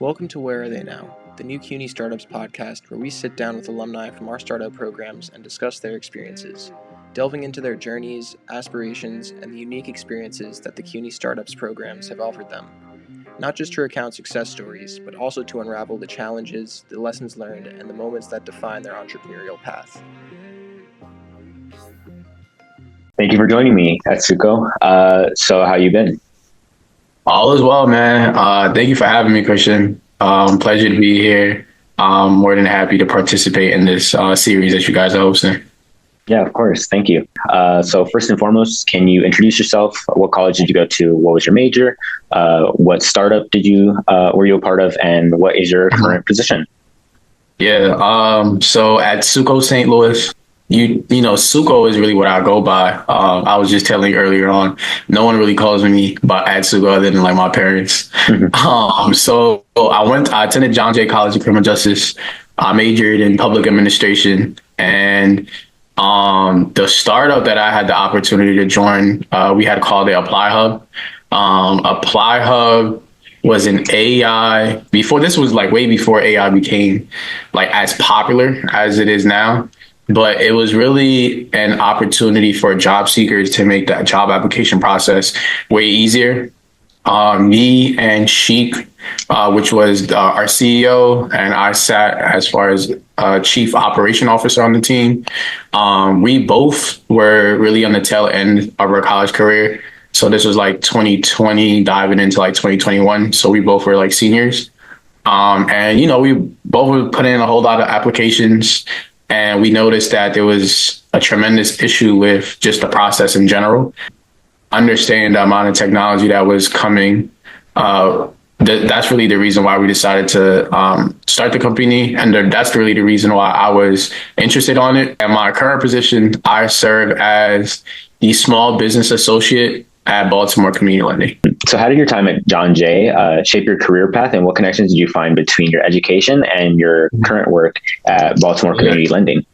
Welcome to Where Are They Now, the new CUNY Startups podcast where we sit down with alumni from our startup programs and discuss their experiences, delving into their journeys, aspirations, and the unique experiences that the CUNY Startups programs have offered them. Not just to recount success stories, but also to unravel the challenges, the lessons learned, and the moments that define their entrepreneurial path. Thank you for joining me, Atsouco. So how you been? All is well, man. Thank you for having me, Christian. Pleasure to be here. More than happy to participate in this series that you guys are hosting. Yeah, of course. Thank you. So first and foremost, can you introduce yourself? What college did you go to? What was your major? What startup were you a part of? And what is your current position? Yeah. So at Atsouco, St. Louis, you know, Tsuco is really what I go by. I was just telling you earlier on, no one really calls me by Atsouco other than like my parents. So I attended John Jay College of Criminal Justice. I majored in public administration, and the startup that I had the opportunity to join, we had called it ApplyHub. ApplyHub was an AI this was like way before AI became like as popular as it is now. But it was really an opportunity for job seekers to make that job application process way easier. Me and Sheik, which was our CEO, and I sat as far as chief operation officer on the team. We both were really on the tail end of our college career. So this was like 2020 diving into like 2021. So we both were like seniors. And, you know, we both were putting in a whole lot of applications. And we noticed that there was a tremendous issue with just the process in general. Understanding the amount of technology that was coming, that's really the reason why we decided to start the company. And that's really the reason why I was interested on it. In my current position, I serve as the small business associate at Baltimore Community Lending. So how did your time at John Jay shape your career path, and what connections did you find between your education and your current work at Baltimore Community Lending?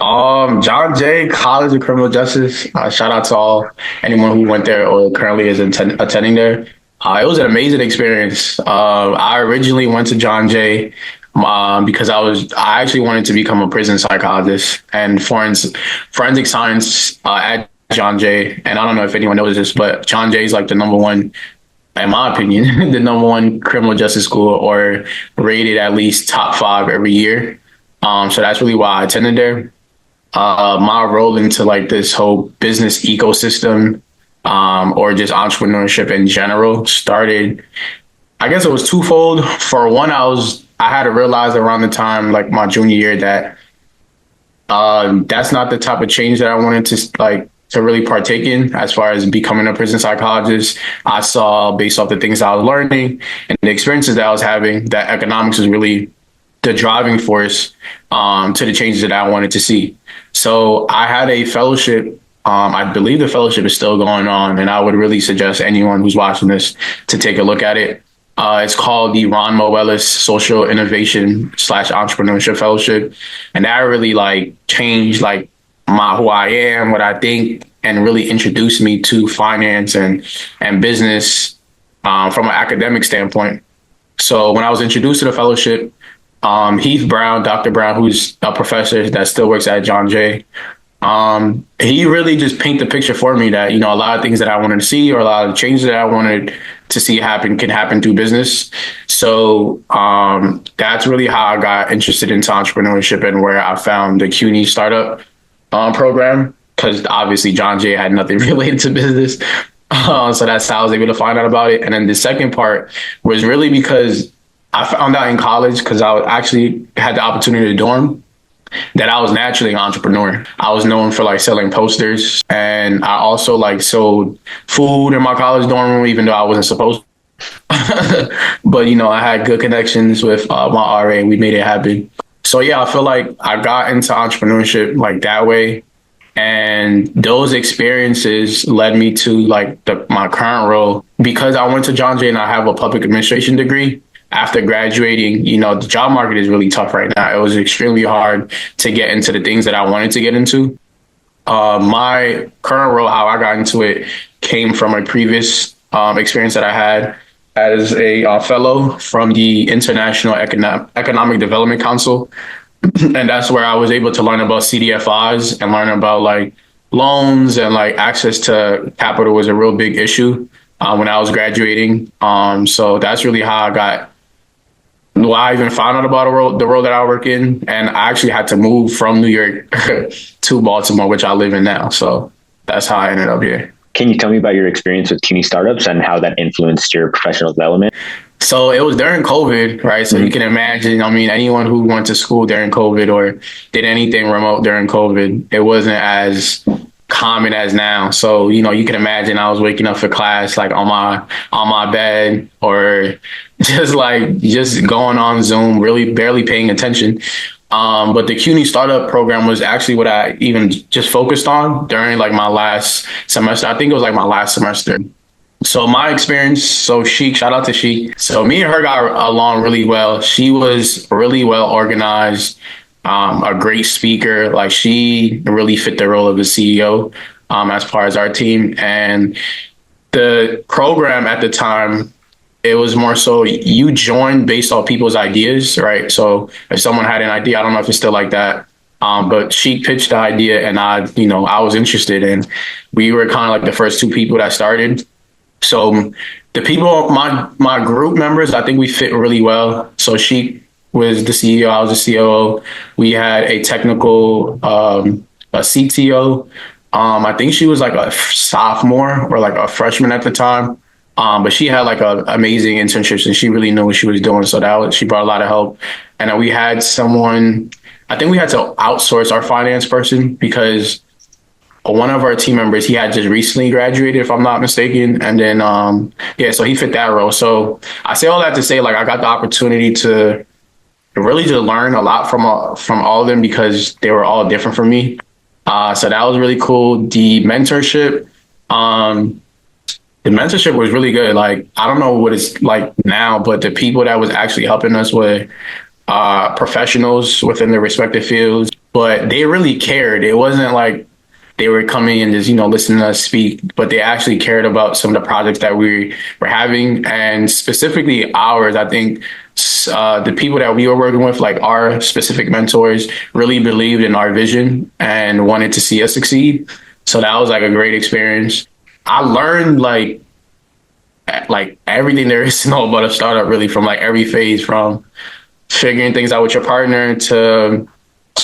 John Jay College of Criminal Justice. Shout out to anyone who went there or currently is attending there. It was an amazing experience. I originally went to John Jay because I actually wanted to become a prison psychologist and forensic science at John Jay. And I don't know if anyone knows this, but John Jay is like the number one, in my opinion, the number one criminal justice school, or rated at least top 5 every year. So that's really why I attended there. My role into like this whole business ecosystem, or just entrepreneurship in general started, I guess it was twofold. For one, I had to realize around the time, like my junior year, that that's not the type of change that I wanted to really partake in as far as becoming a prison psychologist. I saw, based off the things I was learning and the experiences that I was having, that economics is really the driving force to the changes that I wanted to see. So I had a fellowship. I believe the fellowship is still going on, and I would really suggest anyone who's watching this to take a look at it. It's called the Ron Moelis Social Innovation / Entrepreneurship Fellowship. And that really like changed like who I am, what I think, and really introduced me to finance and business from an academic standpoint. So when I was introduced to the fellowship, Dr. Brown, who's a professor that still works at John Jay, he really just painted the picture for me that, you know, a lot of things that I wanted to see, or a lot of changes that I wanted to see can happen through business. So that's really how I got interested into entrepreneurship, and where I found the CUNY Startup program, because obviously John Jay had nothing related to business. So that's how I was able to find out about it. And then the second part was really because I found out in college, because I actually had the opportunity to dorm, that I was naturally an entrepreneur. I was known for like selling posters, and I also like sold food in my college dorm room, even though I wasn't supposed to. But, you know, I had good connections with my RA, and we made it happen. So, yeah, I feel like I got into entrepreneurship like that way. And those experiences led me to like my current role, because I went to John Jay and I have a public administration degree. After graduating, you know, the job market is really tough right now. It was extremely hard to get into the things that I wanted to get into. My current role, how I got into it, came from a previous experience that I had as a fellow from the International Economic Development Council. And that's where I was able to learn about CDFIs and learn about like loans and like access to capital was a real big issue when I was graduating. So that's really how I even found out about the role that I work in. And I actually had to move from New York to Baltimore, which I live in now. So that's how I ended up here. Can you tell me about your experience with CUNY Startups and how that influenced your professional development? So it was during COVID, right? So you can imagine, I mean, anyone who went to school during COVID or did anything remote during COVID, it wasn't as common as now. So, you know, you can imagine I was waking up for class like on my bed or just going on Zoom, really barely paying attention. But the CUNY startup program was actually what I even just focused on during like my last semester. I think it was like my last semester. So my experience, so Sheik, shout out to Sheik. So me and her got along really well. She was really well organized, a great speaker. Like she really fit the role of the CEO as part of our team. And the program at the time, it was more so you joined based on people's ideas, right? So if someone had an idea, I don't know if it's still like that. But she pitched the idea and I was interested, and we were kind of like the first two people that started. So the people, my group members, I think we fit really well. So she was the CEO, I was the COO. We had a technical, a CTO. I think she was like a sophomore or like a freshman at the time. But she had like amazing internships and she really knew what she was doing. So she brought a lot of help. And then we had someone, I think we had to outsource our finance person because one of our team members, he had just recently graduated, if I'm not mistaken. And then, so he fit that role. So I say all that to say, like, I got the opportunity to really just learn a lot from all of them because they were all different from me. So that was really cool. The mentorship was really good. Like, I don't know what it's like now, but the people that was actually helping us were professionals within their respective fields, but they really cared. It wasn't like they were coming and just, listening to us speak, but they actually cared about some of the projects that we were having, and specifically ours. I think the people that we were working with, like our specific mentors, really believed in our vision and wanted to see us succeed. So that was like a great experience. I learned like everything there is to know about a startup, really, from like every phase, from figuring things out with your partner to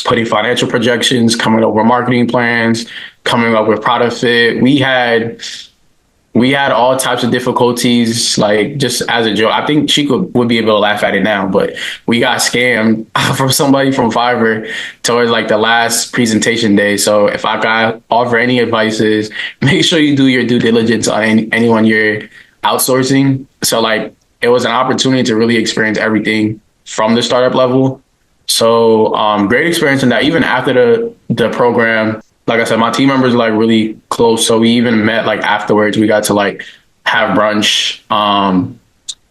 putting financial projections, coming up with marketing plans, coming up with product fit. We had all types of difficulties, like just as a joke. I think she would be able to laugh at it now, but we got scammed from somebody from Fiverr towards like the last presentation day. So if I got offer any advices, make sure you do your due diligence on anyone you're outsourcing. So like it was an opportunity to really experience everything from the startup level. So great experience in that. Even after the program, like I said, my team members are like really close. So we even met like afterwards. We got to like have brunch. Now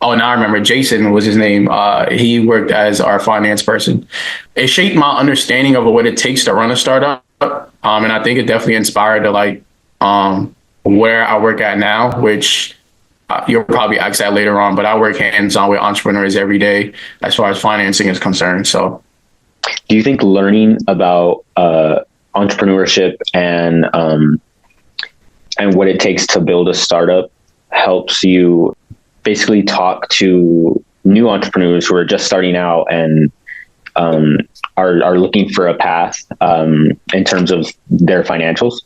I remember, Jason was his name. He worked as our finance person. It shaped my understanding of what it takes to run a startup. And I think it definitely inspired to like where I work at now, which you'll probably ask that later on, but I work hands-on with entrepreneurs every day as far as financing is concerned. So do you think learning about entrepreneurship and what it takes to build a startup helps you basically talk to new entrepreneurs who are just starting out and are looking for a path in terms of their financials?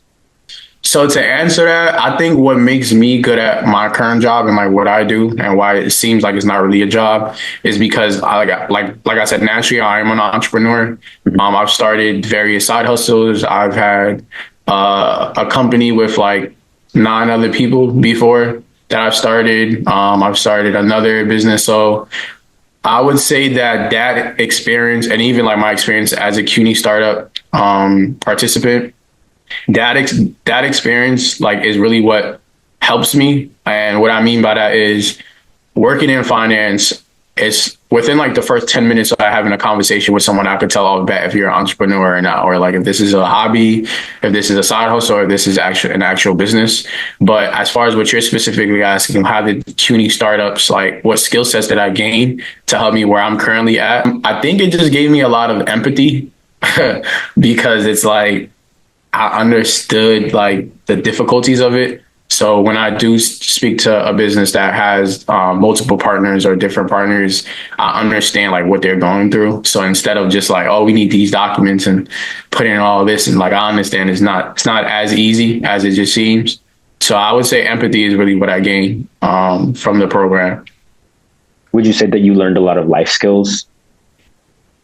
So to answer that, I think what makes me good at my current job and like what I do and why it seems like it's not really a job is because like I said, naturally, I am an entrepreneur. I've started various side hustles. I've had a company with like 9 other people before that I've started. I've started another business. So I would say that experience, and even like my experience as a CUNY startup participant, that experience like is really what helps me. And what I mean by that is working in finance, it's within like the first 10 minutes of having a conversation with someone, I could tell off bet if you're an entrepreneur or not, or like if this is a hobby, if this is a side hustle, or if this is actually an actual business. But as far as what you're specifically asking, how did CUNY Startups, like what skill sets did I gain to help me where I'm currently at? I think it just gave me a lot of empathy because it's like I understood like the difficulties of it. So when I do speak to a business that has multiple partners or different partners, I understand like what they're going through. So instead of just like, oh, we need these documents and put in all this, and like I understand it's not as easy as it just seems. So I would say empathy is really what I gained from the program. Would you say that you learned a lot of life skills?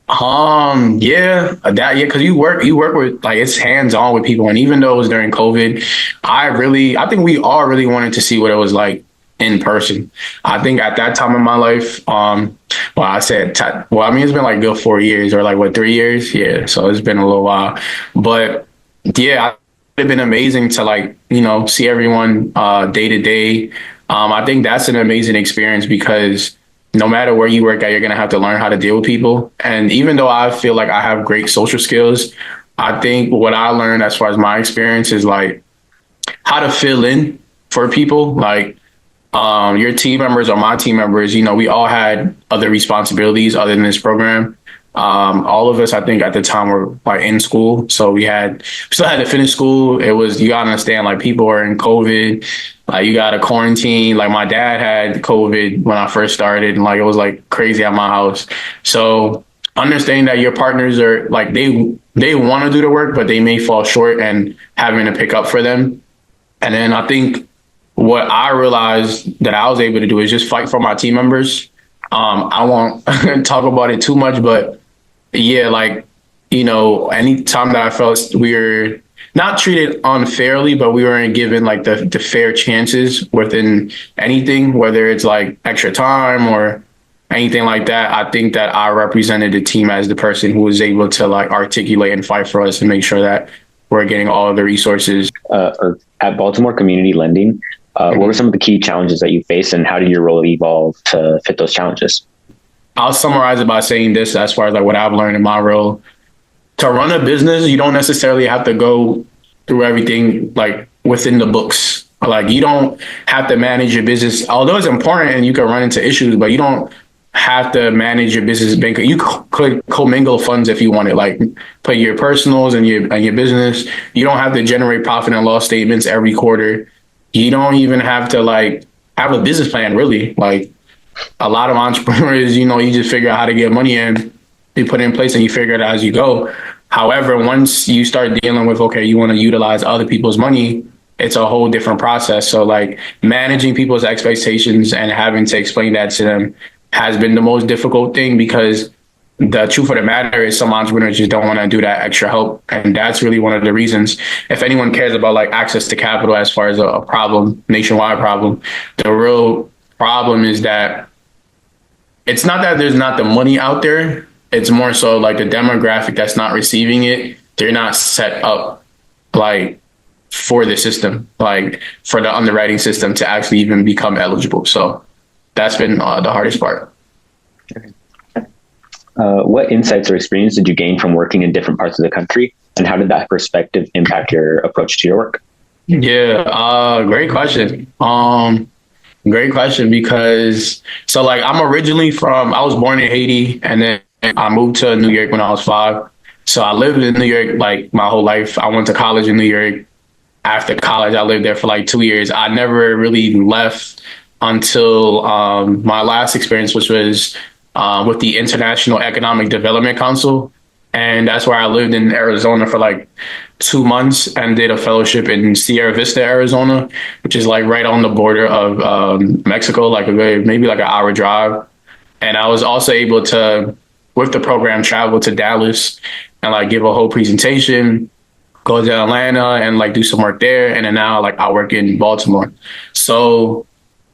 Because you work with like it's hands on with people, and even though it was during COVID, I think we all really wanted to see what it was like in person. I think at that time in my life, it's been like good 4 years or like what 3 years, yeah. So it's been a little while, but yeah, it'd been amazing to like see everyone day to day. I think that's an amazing experience because no matter where you work at, you're going to have to learn how to deal with people. And even though I feel like I have great social skills, I think what I learned as far as my experience is like how to fill in for people. Like your team members or my team members, we all had other responsibilities other than this program. All of us, I think at the time were like in school. So we still had to finish school. You gotta understand, like people are in COVID, like you gotta quarantine. Like my dad had COVID when I first started and like it was like crazy at my house. So understanding that your partners are like, they want to do the work, but they may fall short and having to pick up for them. And then I think what I realized that I was able to do is just fight for my team members. I won't talk about it too much, but yeah, like, anytime that I felt we were not treated unfairly, but we weren't given like the fair chances within anything, whether it's like extra time or anything like that, I think that I represented the team as the person who was able to like articulate and fight for us and make sure that we're getting all of the resources. At Baltimore Community Lending, what were some of the key challenges that you faced and how did your role evolve to fit those challenges? I'll summarize it by saying this as far as like what I've learned in my role. To run a business, you don't necessarily have to go through everything like within the books. Like you don't have to manage your business, although it's important and you can run into issues, but you don't have to manage your business bank. You could commingle funds if you wanted, like put your personals and your business. You don't have to generate profit and loss statements every quarter. You don't even have to like have a business plan really. Like a lot of entrepreneurs, you just figure out how to get money in, you put it in place and you figure it out as you go. However, once you start dealing with, okay, you want to utilize other people's money, it's a whole different process. So like managing people's expectations and having to explain that to them has been the most difficult thing, because the truth of the matter is some entrepreneurs just don't want to do that extra help. And that's really one of the reasons, if anyone cares about like access to capital as far as a problem, nationwide problem, the real problem is that it's not that there's not the money out there. It's more so like the demographic that's not receiving it. They're not set up like for the system, like for the underwriting system to actually even become eligible. So that's been the hardest part. What insights or experience did you gain from working in different parts of the country, and how did that perspective impact your approach to your work? Yeah, great question. Great question, because so like I was born in Haiti and then I moved to New York when I was 5. So I lived in New York like my whole life. I went to college in New York. After college, I lived there for like 2 years. I never really left until my last experience, which was with the International Economic Development Council. And that's where I lived in Arizona for like 2 months and did a fellowship in Sierra Vista, Arizona, which is like right on the border of Mexico, like maybe like an hour drive. And I was also able to, with the program, travel to Dallas and like give a whole presentation, go to Atlanta and like do some work there. And then now like I work in Baltimore. So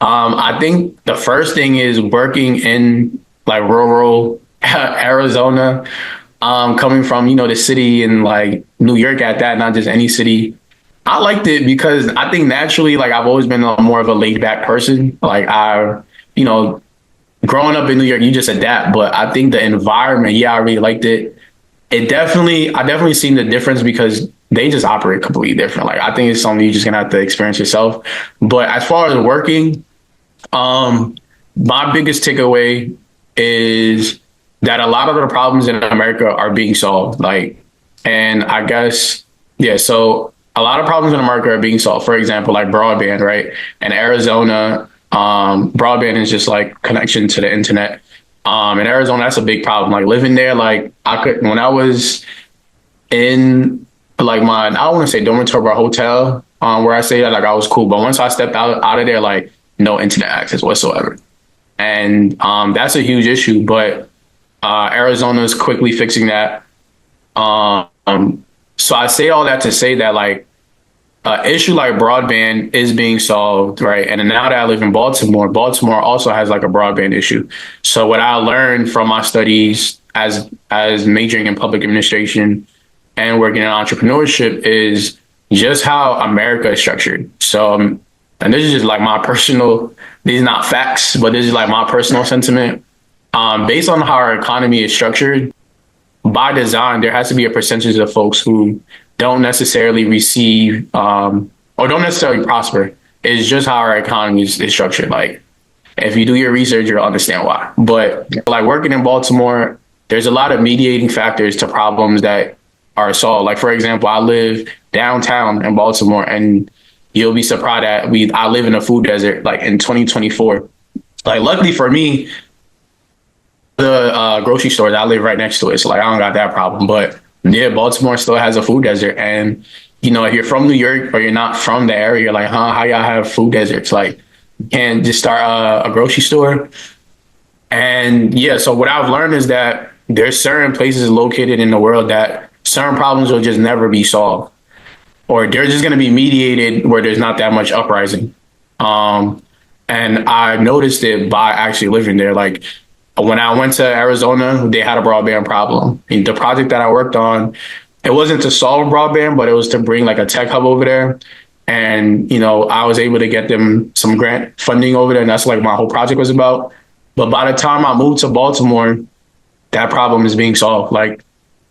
I think the first thing is working in like rural Arizona, coming from, the city in like New York at that, not just any city. I liked it because I think naturally, like I've always been more of a laid back person. Like growing up in New York, you just adapt. But I think the environment, yeah, I really liked it. I definitely seen the difference because they just operate completely different. Like, I think it's something you're just gonna have to experience yourself. But as far as working, my biggest takeaway is that a lot of the problems in America are being solved. Like, and I guess, yeah, so a lot of problems in America are being solved. For example, like broadband, right? In Arizona, broadband is just like connection to the internet. In Arizona, that's a big problem. Like living there, like when I was in like I don't want to say dormitory or hotel, where I say that, like I was cool. But once I stepped out of there, like no internet access whatsoever. And that's a huge issue, but Arizona is quickly fixing that. So I say all that to say that like issue like broadband is being solved, right? And now that I live in Baltimore, Baltimore also has like a broadband issue. So what I learned from my studies as majoring in public administration and working in entrepreneurship is just how America is structured. So, and this is just like my personal, these are not facts, but this is like my personal sentiment. Based on how our economy is structured, by design, there has to be a percentage of folks who don't necessarily receive or don't necessarily prosper. It's just how our economy is structured. Like, if you do your research, you'll understand why. But like working in Baltimore, there's a lot of mediating factors to problems that are solved. Like, for example, I live downtown in Baltimore, and you'll be surprised that I live in a food desert, like in 2024. Like, luckily for me, the grocery store, I live right next to it. So like, I don't got that problem. But yeah, Baltimore still has a food desert. And, you know, if you're from New York or you're not from the area, you're like, how y'all have food deserts? Like, you can't just start a grocery store. And yeah, so what I've learned is that there's certain places located in the world that certain problems will just never be solved, or they're just going to be mediated where there's not that much uprising. And I noticed it by actually living there. Like, when I went to Arizona, they had a broadband problem. And the project that I worked on, it wasn't to solve broadband, but it was to bring like a tech hub over there. And, you know, I was able to get them some grant funding over there. And that's like my whole project was about. But by the time I moved to Baltimore, that problem is being solved. Like,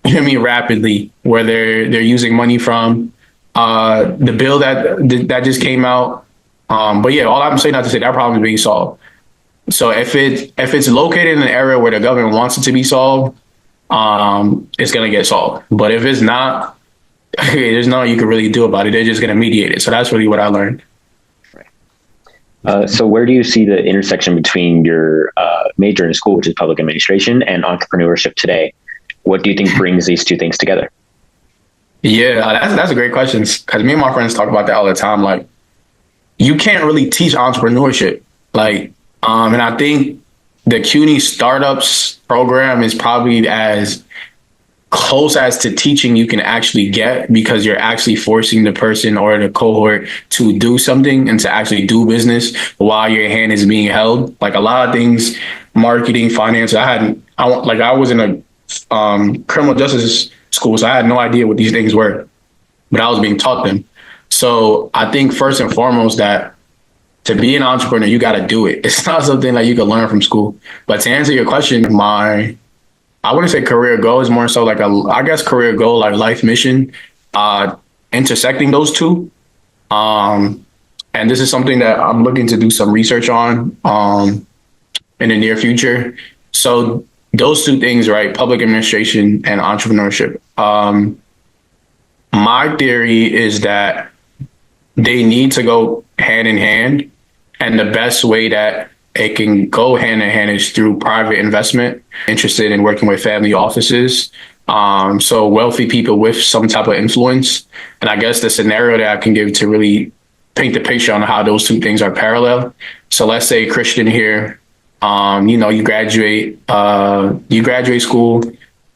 you know what I mean, rapidly, where they're using money from the bill that just came out. But yeah, all I'm saying, not to say that problem is being solved. So if it's located in an area where the government wants it to be solved, it's going to get solved. But if it's not, there's nothing you can really do about it. They're just going to mediate it. So that's really what I learned. So where do you see the intersection between your major in school, which is public administration, and entrepreneurship today? What do you think brings these two things together? Yeah, that's a great question, because me and my friends talk about that all the time. Like, you can't really teach entrepreneurship. Like, and I think the CUNY Startups program is probably as close as to teaching you can actually get, because you're actually forcing the person or the cohort to do something and to actually do business while your hand is being held. Like, a lot of things, marketing, finance. I was in a criminal justice school, so I had no idea what these things were, but I was being taught them. So I think first and foremost that to be an entrepreneur, you got to do it. It's not something that you can learn from school. But to answer your question, I wouldn't say career goal, is more so like I guess career goal, like life mission, intersecting those two. And this is something that I'm looking to do some research on in the near future. So those two things, right? Public administration and entrepreneurship. My theory is that they need to go hand in hand. And the best way that it can go hand in hand is through private investment, interested in working with family offices. So wealthy people with some type of influence. And I guess the scenario that I can give to really paint the picture on how those two things are parallel. So let's say Christian here, you graduate school,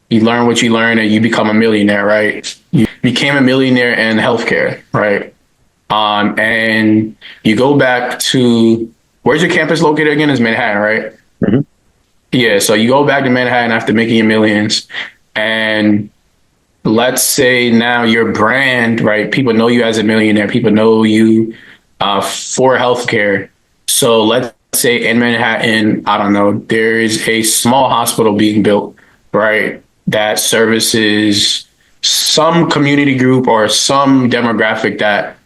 you learn what you learn, and you become a millionaire, right? You became a millionaire in healthcare, right? And you go back to, where's your campus located again? It's Manhattan, right? Mm-hmm. Yeah. So you go back to Manhattan after making your millions, and let's say now your brand, right? People know you as a millionaire. People know you for healthcare. So let's say in Manhattan, I don't know, there is a small hospital being built, right, that services some community group or some demographic that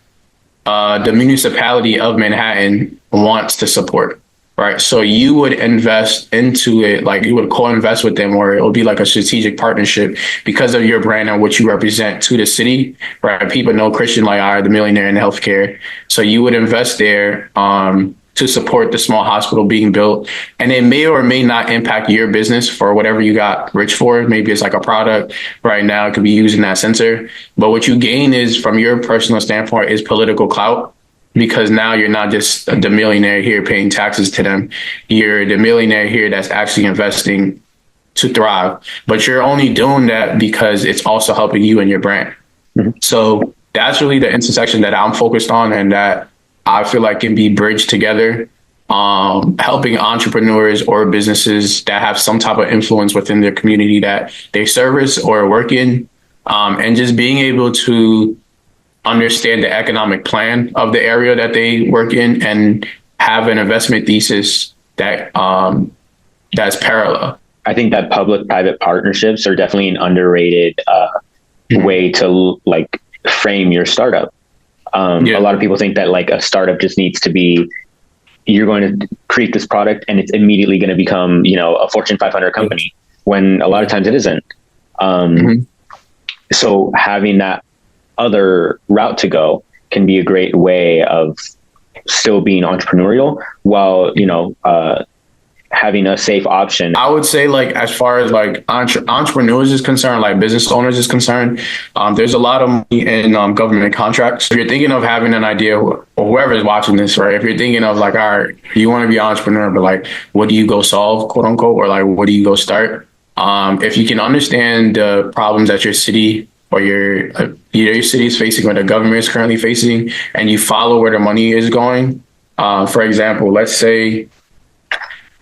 the municipality of Manhattan wants to support, right? So you would invest into it, like you would co-invest with them, or it would be like a strategic partnership because of your brand and what you represent to the city, right? People know Christian like I, the millionaire in healthcare. So you would invest there to support the small hospital being built. And it may or may not impact your business for whatever you got rich for. Maybe it's like a product right now, it could be used in that center. But what you gain is, from your personal standpoint, is political clout, because now you're not just the millionaire here paying taxes to them. You're the millionaire here that's actually investing to thrive. But you're only doing that because it's also helping you and your brand. Mm-hmm. So that's really the intersection that I'm focused on, and that I feel like can be bridged together, helping entrepreneurs or businesses that have some type of influence within their community that they service or work in, and just being able to understand the economic plan of the area that they work in and have an investment thesis that that's parallel. I think that public-private partnerships are definitely an underrated way to like frame your startup. A lot of people think that like a startup just needs to be, you're going to create this product and it's immediately going to become, you know, a Fortune 500 company, when a lot of times it isn't. So having that other route to go can be a great way of still being entrepreneurial while, you know, having a safe option. I would say, like, as far as like entrepreneurs is concerned, like business owners is concerned, there's a lot of money in government contracts. If you're thinking of having an idea, or whoever is watching this, right? If you're thinking of like, all right, you want to be an entrepreneur, but like, what do you go solve, quote unquote, or like, what do you go start? If you can understand the problems that your city or your city is facing, or the government is currently facing, and you follow where the money is going. For example, let's say,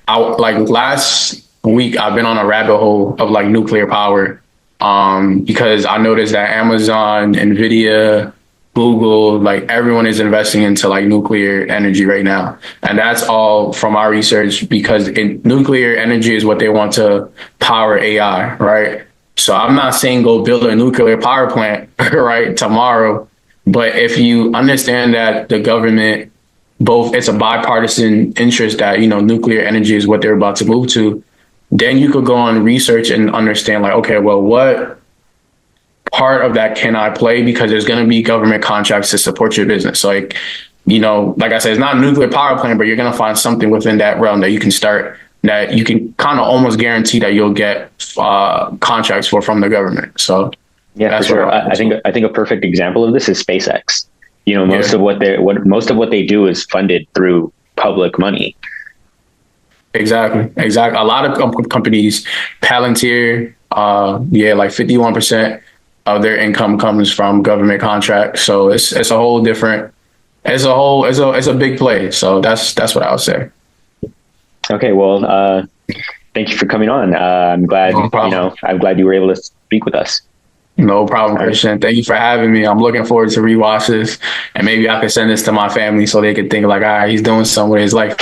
like last week, I've been on a rabbit hole of like nuclear power, because I noticed that Amazon, Nvidia, Google, like everyone is investing into like nuclear energy right now. And that's all from our research, because nuclear energy is what they want to power AI, right? So I'm not saying go build a nuclear power plant, right, tomorrow. But if you understand that the government, both, it's a bipartisan interest that, you know, nuclear energy is what they're about to move to, then you could go on research and understand like, okay, well, what part of that can I play? Because there's going to be government contracts to support your business. So like, you know, like I said, it's not a nuclear power plant, but you're going to find something within that realm that you can start, that you can kind of almost guarantee that you'll get contracts from the government. So yeah, that's for sure. I think a perfect example of this is SpaceX. You know, most of what they do is funded through public money. Exactly. A lot of companies, Palantir, like 51% of their income comes from government contracts. So it's a whole different, it's a big play. So that's what I would say. Okay, well, thank you for coming on. I'm glad, I'm glad you were able to speak with us. No problem, Christian. Thank you for having me. I'm looking forward to rewatch this, and maybe I can send this to my family so they can think like, all right, he's doing something with his life.